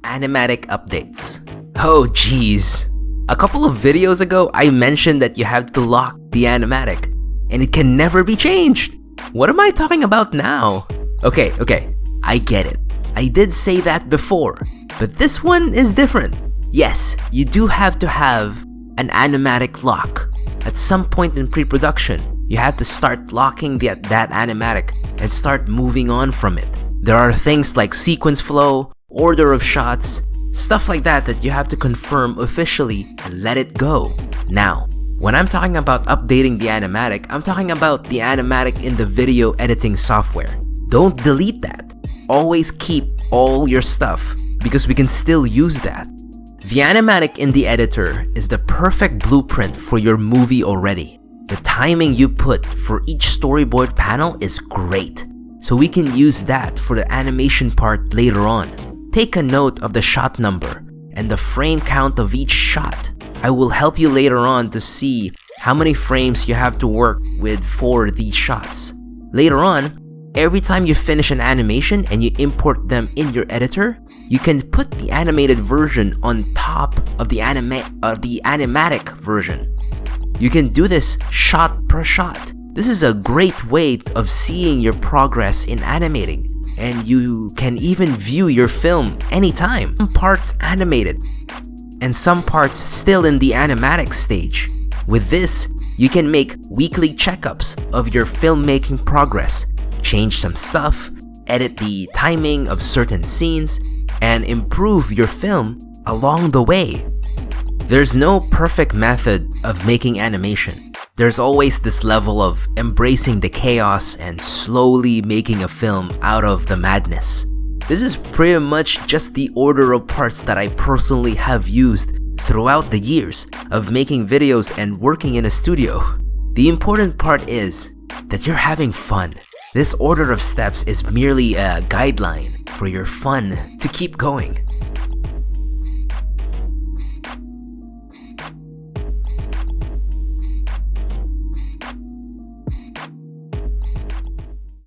Animatic updates. Oh geez. A couple of videos ago, I mentioned that you have to lock the animatic, and it can never be changed. What am I talking about now? Okay, I get it. I did say that before, but this one is different. Yes, you do have to have an animatic lock. At some point in pre-production, you have to start locking that animatic and start moving on from it. There are things like sequence flow, order of shots, stuff like that you have to confirm officially and let it go. Now, when I'm talking about updating the animatic, I'm talking about the animatic in the video editing software. Don't delete that. Always keep all your stuff because we can still use that. The animatic in the editor is the perfect blueprint for your movie already. The timing you put for each storyboard panel is great, so we can use that for the animation part later on. Take a note of the shot number and the frame count of each shot. I will help you later on to see how many frames you have to work with for these shots. Later on, every time you finish an animation and you import them in your editor, you can put the animated version on top of the animatic version. You can do this shot per shot. This is a great way of seeing your progress in animating, and you can even view your film anytime. Some parts animated, and some parts still in the animatic stage. With this, you can make weekly checkups of your filmmaking progress, change some stuff, edit the timing of certain scenes, and improve your film along the way. There's no perfect method of making animation. There's always this level of embracing the chaos and slowly making a film out of the madness. This is pretty much just the order of parts that I personally have used throughout the years of making videos and working in a studio. The important part is that you're having fun. This order of steps is merely a guideline for your fun to keep going.